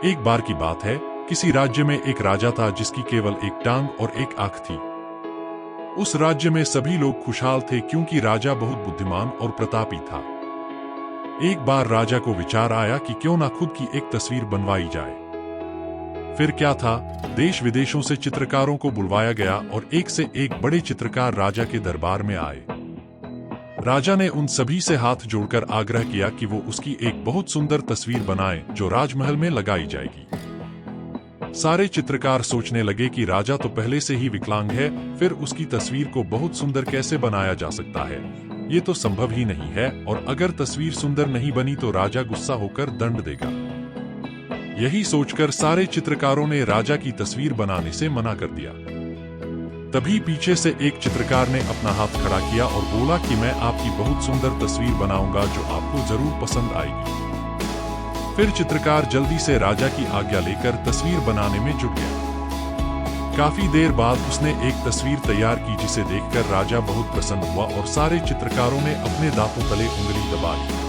एक बार की बात है, किसी राज्य में एक राजा था जिसकी केवल एक टांग और एक आंख थी। उस राज्य में सभी लोग खुशहाल थे क्योंकि राजा बहुत बुद्धिमान और प्रतापी था। एक बार राजा को विचार आया कि क्यों ना खुद की एक तस्वीर बनवाई जाए। फिर क्या था, देश विदेशों से चित्रकारों को बुलवाया गया और एक से एक बड़े चित्रकार राजा के दरबार में आए। राजा ने उन सभी से हाथ जोड़कर आग्रह किया कि वो उसकी एक बहुत सुंदर तस्वीर बनाएं जो राजमहल में लगाई जाएगी। सारे चित्रकार सोचने लगे कि राजा तो पहले से ही विकलांग है, फिर उसकी तस्वीर को बहुत सुंदर कैसे बनाया जा सकता है। ये तो संभव ही नहीं है, और अगर तस्वीर सुंदर नहीं बनी तो राजा गुस्सा होकर दंड देगा। यही सोचकर सारे चित्रकारों ने राजा की तस्वीर बनाने से मना कर दिया। तभी पीछे से एक चित्रकार ने अपना हाथ खड़ा किया और बोला कि मैं आपकी बहुत सुंदर तस्वीर बनाऊंगा जो आपको जरूर पसंद आएगी। फिर चित्रकार जल्दी से राजा की आज्ञा लेकर तस्वीर बनाने में जुट गया। काफी देर बाद उसने एक तस्वीर तैयार की जिसे देखकर राजा बहुत प्रसन्न हुआ और सारे चित्रकारों ने अपने दांतों तले उंगली दबा ली।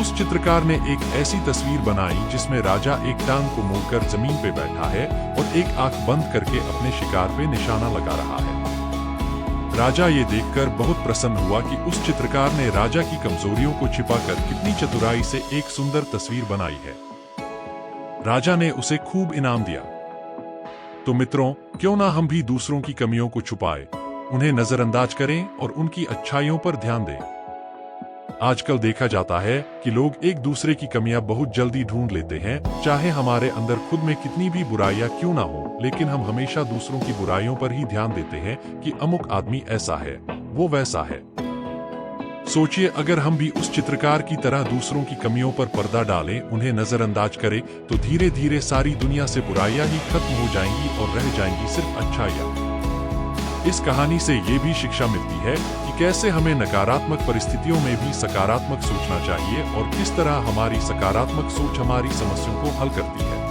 उस चित्रकार ने एक ऐसी तस्वीर बनाई जिसमें राजा एक टांग को मोड़कर जमीन पे बैठा है और एक आंख बंद करके अपने शिकार पे निशाना लगा रहा है। राजा ये देखकर बहुत प्रसन्न हुआ कि उस चित्रकार ने राजा की कमजोरियों को छिपाकर कितनी चतुराई से एक सुंदर तस्वीर बनाई है। राजा ने उसे खूब इनाम दिया। तो मित्रों, क्यों ना हम भी दूसरों की कमियों को छुपाएं, उन्हें नजरअंदाज करें और उनकी अच्छाइयों पर ध्यान दें। आजकल देखा जाता है कि लोग एक दूसरे की कमियां बहुत जल्दी ढूंढ लेते हैं, चाहे हमारे अंदर खुद में कितनी भी बुराइयां क्यों ना हो, लेकिन हम हमेशा दूसरों की बुराइयों पर ही ध्यान देते हैं कि अमुक आदमी ऐसा है, वो वैसा है। सोचिए, अगर हम भी उस चित्रकार की तरह दूसरों की कमियों पर पर्दा डालें, उन्हें नजरअंदाज करें, तो धीरे धीरे सारी दुनिया से बुराइयां ही खत्म हो जाएंगी और रह जाएंगी सिर्फ अच्छाइयां। इस कहानी से ये भी शिक्षा मिलती है कि कैसे हमें नकारात्मक परिस्थितियों में भी सकारात्मक सोचना चाहिए और किस तरह हमारी सकारात्मक सोच हमारी समस्याओं को हल करती है।